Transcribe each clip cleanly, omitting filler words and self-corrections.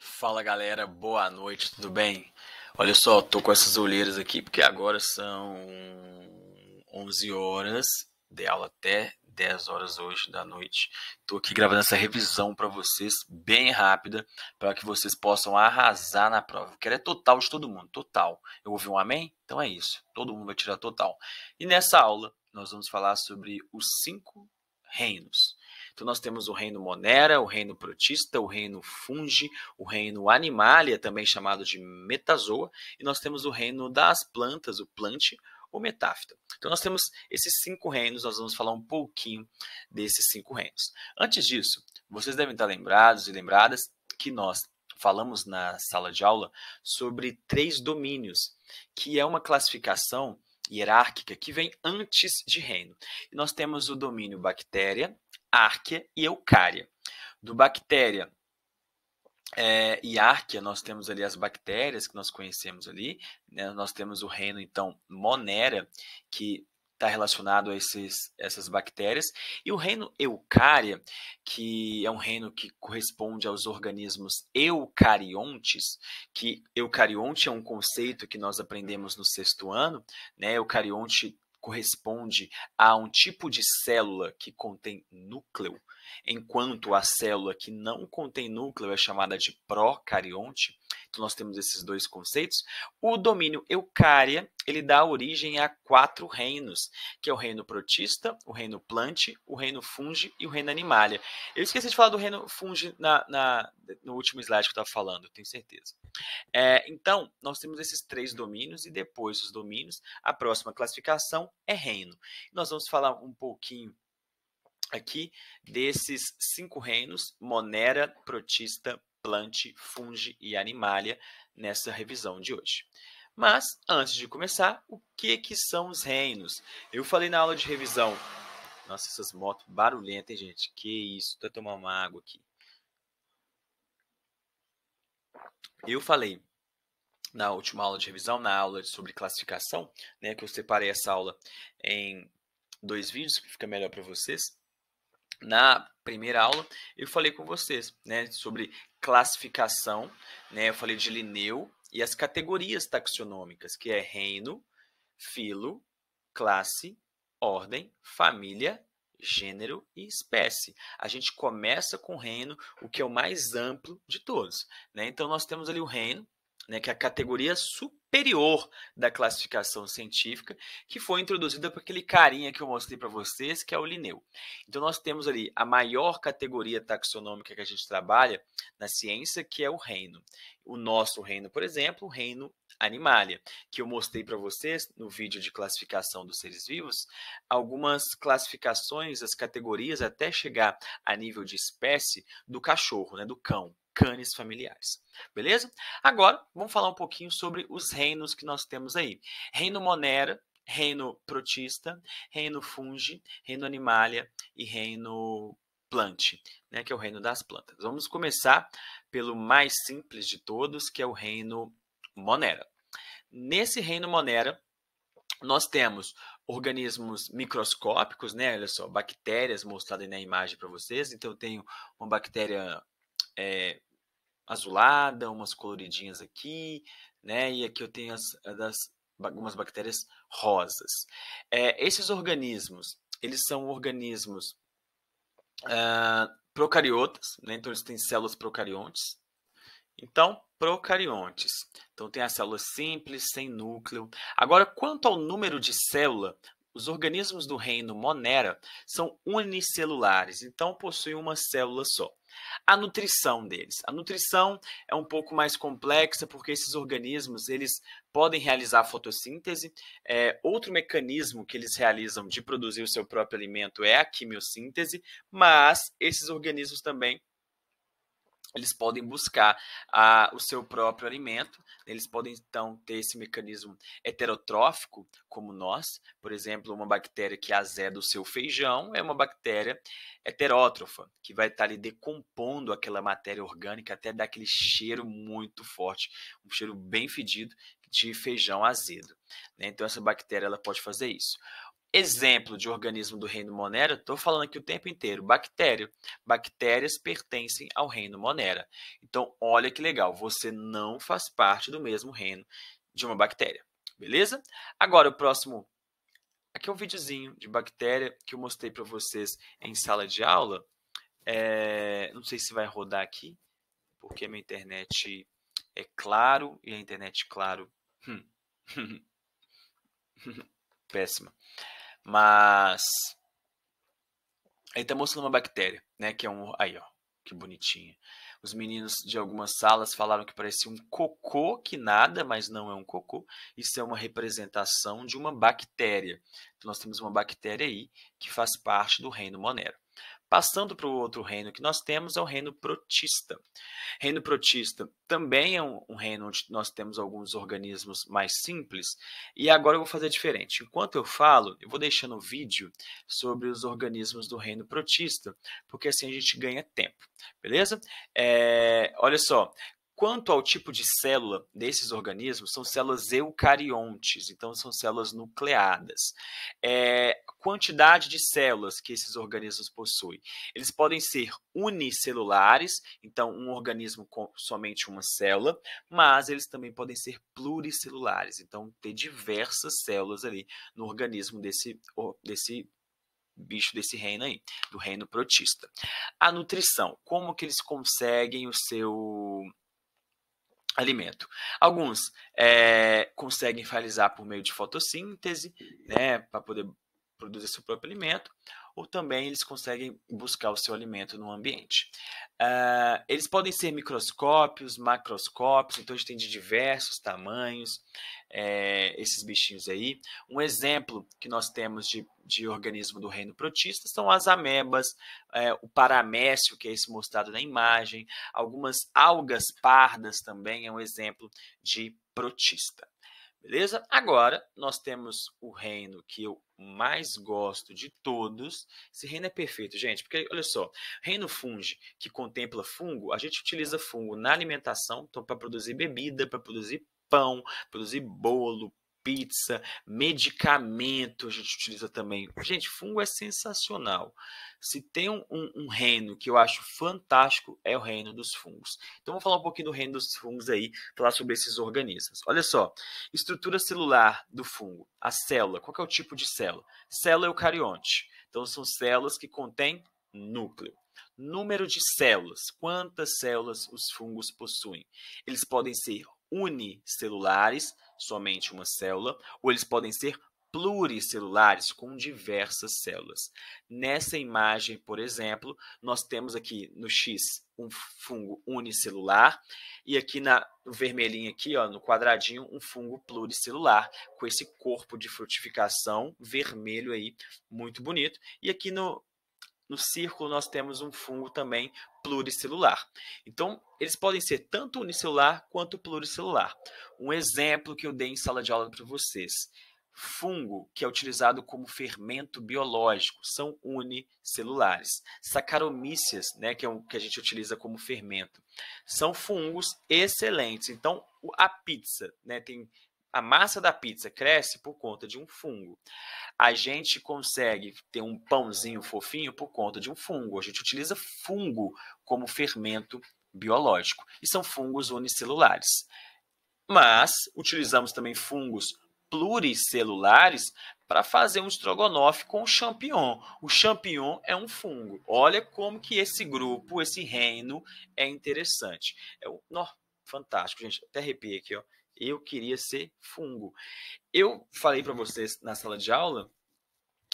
Fala galera, boa noite, tudo bem? Olha só, tô com essas olheiras aqui porque agora são 11 horas, dei aula até 10 horas hoje da noite. Tô aqui gravando essa revisão para vocês, bem rápida, para que vocês possam arrasar na prova. Quero é total de todo mundo, total. Eu ouvi um amém? Então é isso, todo mundo vai tirar total. E nessa aula nós vamos falar sobre os 5 reinos. Então nós temos o reino Monera, o reino Protista, o reino Fungi, o reino Animalia, também chamado de Metazoa, e nós temos o reino das plantas, o Plant, ou Metáfita. Então nós temos esses 5 reinos, nós vamos falar um pouquinho desses 5 reinos. Antes disso, vocês devem estar lembrados e lembradas que nós falamos na sala de aula sobre 3 domínios, que é uma classificação hierárquica que vem antes de reino. E nós temos o domínio bactéria, árquea e eucária. Do bactéria e árquea, nós temos ali as bactérias que nós conhecemos ali, né? Nós temos o reino, então, Monera, que está relacionado a essas bactérias, e o reino eucária, que é um reino que corresponde aos organismos eucariontes, que eucarionte é um conceito que nós aprendemos no 6º ano, né? Eucarionte corresponde a um tipo de célula que contém núcleo, enquanto a célula que não contém núcleo é chamada de procarionte. Então nós temos esses dois conceitos. O domínio eucária, ele dá origem a 4 reinos, que é o reino protista, o reino plant, o reino fungi e o reino animalia. Eu esqueci de falar do reino fungi no último slide que eu estava falando, tenho certeza. Então, nós temos esses 3 domínios e depois dos domínios, a próxima classificação é reino. Nós vamos falar um pouquinho aqui desses 5 reinos, Monera, Protista, Plant, Fungi e Animalia, nessa revisão de hoje. Mas, antes de começar, o que são os reinos? Eu falei na aula de revisão... Nossa, essas motos barulhentas, hein, gente? Que isso, vou tomar uma água aqui. Eu falei na última aula de revisão, na aula sobre classificação, né, que eu separei essa aula em 2 vídeos, que fica melhor para vocês. Na primeira aula, eu falei com vocês, né, sobre classificação, né, eu falei de Linneu e as categorias taxonômicas, que é reino, filo, classe, ordem, família, gênero e espécie. A gente começa com o reino, o que é o mais amplo de todos, né? Então nós temos ali o reino, né, que é a categoria superior da classificação científica, que foi introduzida por aquele carinha que eu mostrei para vocês, que é o Linneu. Então nós temos ali a maior categoria taxonômica que a gente trabalha na ciência, que é o reino. O nosso reino, por exemplo, o reino Animalia, que eu mostrei para vocês no vídeo de classificação dos seres vivos, algumas classificações, as categorias, até chegar a nível de espécie do cachorro, né, do cão, canes familiares. Beleza? Agora, vamos falar um pouquinho sobre os reinos que nós temos aí. Reino Monera, reino Protista, reino Fungi, reino Animalia e reino Plant, né, que é o reino das plantas. Vamos começar pelo mais simples de todos, que é o reino Monera. Nesse reino Monera, nós temos organismos microscópicos, né? Olha só, bactérias mostradas aí na imagem para vocês. Então, eu tenho uma bactéria azulada, umas coloridinhas aqui, né? E aqui eu tenho algumas bactérias rosas. Esses organismos, eles são organismos procariotas, né? Então eles têm células procariontes. Então, procariontes. Então tem as células simples, sem núcleo. Agora, quanto ao número de célula, os organismos do reino Monera são unicelulares, então possuem uma célula só. A nutrição deles. A nutrição é um pouco mais complexa porque esses organismos eles podem realizar fotossíntese. Outro mecanismo que eles realizam de produzir o seu próprio alimento é a quimiossíntese, mas esses organismos também eles podem buscar o seu próprio alimento, eles podem então ter esse mecanismo heterotrófico, como nós, por exemplo, uma bactéria que azeda o seu feijão é uma bactéria heterótrofa, que vai estar ali decompondo aquela matéria orgânica até dar aquele cheiro muito forte, um cheiro bem fedido de feijão azedo, né? Então essa bactéria ela pode fazer isso. Exemplo de organismo do reino Monera, estou falando aqui o tempo inteiro, bactéria. Bactérias pertencem ao reino Monera. Então, olha que legal, você não faz parte do mesmo reino de uma bactéria, beleza? Agora, o próximo, aqui é um videozinho de bactéria que eu mostrei para vocês em sala de aula. Não sei se vai rodar aqui, porque a minha internet é Claro, e a internet Claro, péssima. Mas aí está mostrando uma bactéria, né? Que é um. Aí, ó, que bonitinha. Os meninos de algumas salas falaram que parecia um cocô, que nada, mas não é um cocô. Isso é uma representação de uma bactéria. Então, nós temos uma bactéria aí que faz parte do reino Monera. Passando para o outro reino que nós temos, é o reino protista. Reino protista também é um reino onde nós temos alguns organismos mais simples. E agora eu vou fazer diferente. Enquanto eu falo, eu vou deixando o vídeo sobre os organismos do reino protista, porque assim a gente ganha tempo, beleza? Olha só. Quanto ao tipo de célula desses organismos, são células eucariontes, então são células nucleadas. Quantidade de células que esses organismos possuem. Eles podem ser unicelulares, então um organismo com somente uma célula, mas eles também podem ser pluricelulares, então ter diversas células ali no organismo desse bicho desse reino aí, do reino protista. A nutrição, como que eles conseguem o seu alimento? Alguns conseguem realizar por meio de fotossíntese, né, para poder produzir seu próprio alimento, ou também eles conseguem buscar o seu alimento no ambiente. Eles podem ser microscópios, macroscópios, então a gente tem de diversos tamanhos esses bichinhos aí. Um exemplo que nós temos de organismo do reino protista são as amebas, o paramécio, que é esse mostrado na imagem, algumas algas pardas também é um exemplo de protista. Beleza? Agora, nós temos o reino que eu mais gosto de todos. Esse reino é perfeito, gente, porque, olha só, reino fungi, que contempla fungo, a gente utiliza fungo na alimentação, então para produzir bebida, para produzir pão, produzir bolo, pizza, medicamento, a gente utiliza também. Gente, fungo é sensacional. Se tem um reino que eu acho fantástico, é o reino dos fungos. Então, vamos falar um pouquinho do reino dos fungos aí, falar sobre esses organismos. Olha só, estrutura celular do fungo. A célula, qual que é o tipo de célula? Célula eucarionte. Então, são células que contêm núcleo. Número de células. Quantas células os fungos possuem? Eles podem ser unicelulares, somente uma célula, ou eles podem ser pluricelulares, com diversas células. Nessa imagem, por exemplo, nós temos aqui no X um fungo unicelular e aqui no vermelhinho aqui, ó, no quadradinho, um fungo pluricelular com esse corpo de frutificação vermelho aí, muito bonito. E aqui no círculo nós temos um fungo também pluricelular. Então, eles podem ser tanto unicelular quanto pluricelular. Um exemplo que eu dei em sala de aula para vocês. Fungo, que é utilizado como fermento biológico, são unicelulares. Saccharomyces, né, que é que a gente utiliza como fermento, são fungos excelentes. Então, a pizza, né, a massa da pizza cresce por conta de um fungo. A gente consegue ter um pãozinho fofinho por conta de um fungo. A gente utiliza fungo como fermento biológico. E são fungos unicelulares. Mas utilizamos também fungos pluricelulares para fazer um estrogonofe com champignon. O champignon é um fungo. Olha como que esse grupo, esse reino é interessante. Fantástico, gente. Até arrepiei aqui, ó. Eu queria ser fungo. Eu falei para vocês na sala de aula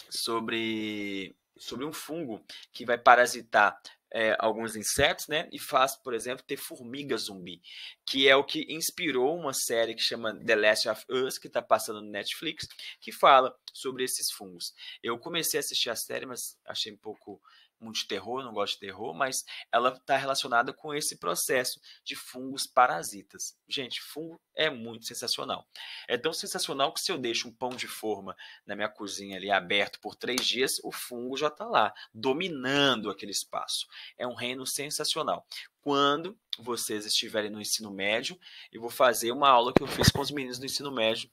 sobre um fungo que vai parasitar alguns insetos, né? E faz, por exemplo, ter formiga zumbi, que é o que inspirou uma série que chama The Last of Us, que está passando no Netflix, que fala sobre esses fungos. Eu comecei a assistir a série, mas achei um pouco muito de terror, não gosto de terror, mas ela está relacionada com esse processo de fungos parasitas. Gente, fungo é muito sensacional. É tão sensacional que se eu deixo um pão de forma na minha cozinha ali aberto por 3 dias, o fungo já está lá, dominando aquele espaço. É um reino sensacional. Quando vocês estiverem no ensino médio, eu vou fazer uma aula que eu fiz com os meninos do ensino médio,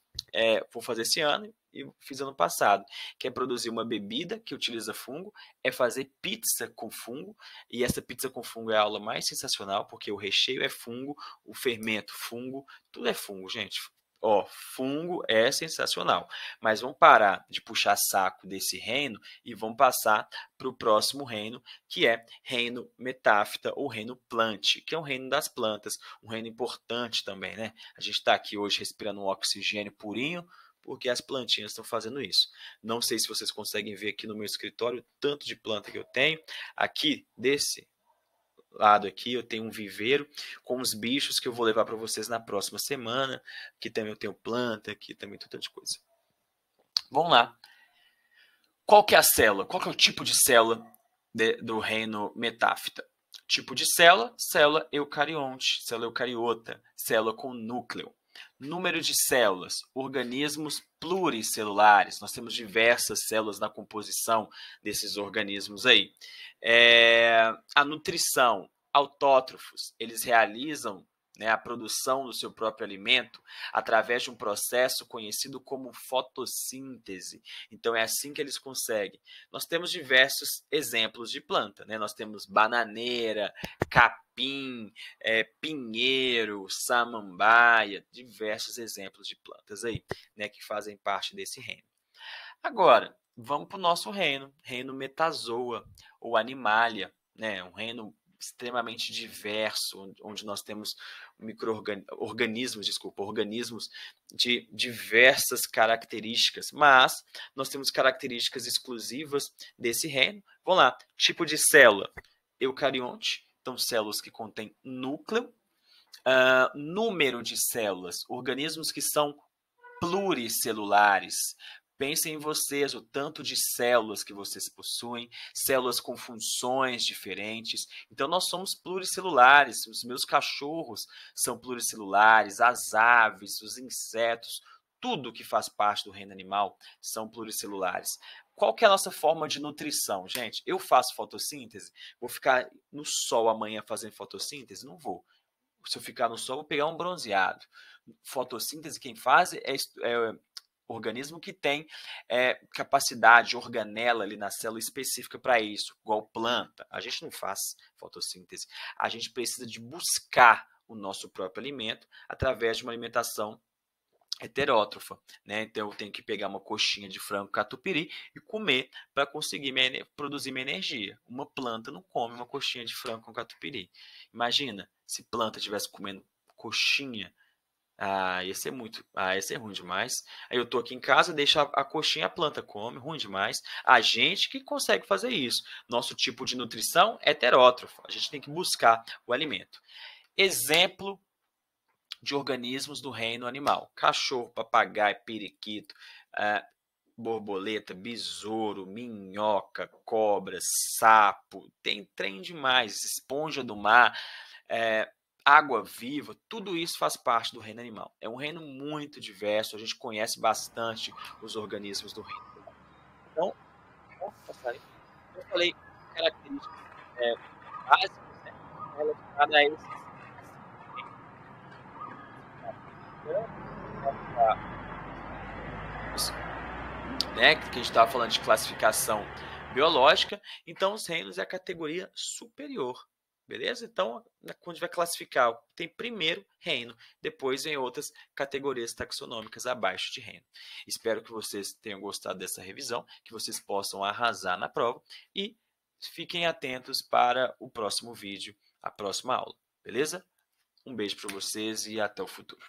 vou fazer esse ano, e fiz ano passado, que é produzir uma bebida que utiliza fungo, é fazer pizza com fungo, e essa pizza com fungo é a aula mais sensacional, porque o recheio é fungo, o fermento fungo, tudo é fungo, gente. Ó, fungo é sensacional, mas vamos parar de puxar saco desse reino e vamos passar para o próximo reino, que é reino metáfita ou reino plante, que é um reino das plantas, um reino importante também, né? A gente está aqui hoje respirando um oxigênio purinho, porque as plantinhas estão fazendo isso. Não sei se vocês conseguem ver aqui no meu escritório o tanto de planta que eu tenho. Aqui, desse lado aqui, eu tenho um viveiro com os bichos que eu vou levar para vocês na próxima semana. Aqui também eu tenho planta, aqui também tem tanta coisa. Vamos lá. Qual que é a célula? Qual que é o tipo de célula do reino metáfita? Tipo de célula, célula eucarionte, célula eucariota, célula com núcleo. Número de células, organismos pluricelulares. Nós temos diversas células na composição desses organismos aí. A nutrição, autótrofos, eles realizam, né, a produção do seu próprio alimento através de um processo conhecido como fotossíntese. Então, é assim que eles conseguem. Nós temos diversos exemplos de planta, né? Nós temos bananeira, capim, pinheiro, samambaia, diversos exemplos de plantas aí, né, que fazem parte desse reino. Agora, vamos para o nosso reino, reino metazoa ou animalia, né? Um reino extremamente diverso, onde nós temos organismos de diversas características, mas nós temos características exclusivas desse reino. Vamos lá, tipo de célula, eucarionte, então células que contêm núcleo, número de células, organismos que são pluricelulares. Pensem em vocês, o tanto de células que vocês possuem, células com funções diferentes. Então, nós somos pluricelulares. Os meus cachorros são pluricelulares, as aves, os insetos, tudo que faz parte do reino animal são pluricelulares. Qual que é a nossa forma de nutrição, gente? Eu faço fotossíntese? Vou ficar no sol amanhã fazendo fotossíntese? Não vou. Se eu ficar no sol, vou pegar um bronzeado. Fotossíntese, quem faz é organismo que tem capacidade, organela ali na célula específica para isso, igual planta. A gente não faz fotossíntese. A gente precisa de buscar o nosso próprio alimento através de uma alimentação heterótrofa, né? Então eu tenho que pegar uma coxinha de frango catupiry e comer para conseguir produzir minha energia. Uma planta não come uma coxinha de frango com catupiry. Imagina se planta estivesse comendo coxinha. Ia ser ruim demais. Aí eu tô aqui em casa, deixo a coxinha, a planta come, ruim demais. A gente que consegue fazer isso. Nosso tipo de nutrição é heterótrofa. A gente tem que buscar o alimento. Exemplo de organismos do reino animal: cachorro, papagaio, periquito, borboleta, besouro, minhoca, cobra, sapo, tem trem demais, esponja do mar, água viva, tudo isso faz parte do reino animal. É um reino muito diverso, a gente conhece bastante os organismos do reino animal. Então, vamos passar. Eu falei características básicas, né, relacionadas a esses né, que a gente estava falando de classificação biológica. Então, os reinos é a categoria superior. Beleza? Então, quando a gente vai classificar, tem primeiro reino, depois vem outras categorias taxonômicas abaixo de reino. Espero que vocês tenham gostado dessa revisão, que vocês possam arrasar na prova e fiquem atentos para o próximo vídeo, a próxima aula. Beleza? Um beijo para vocês e até o futuro.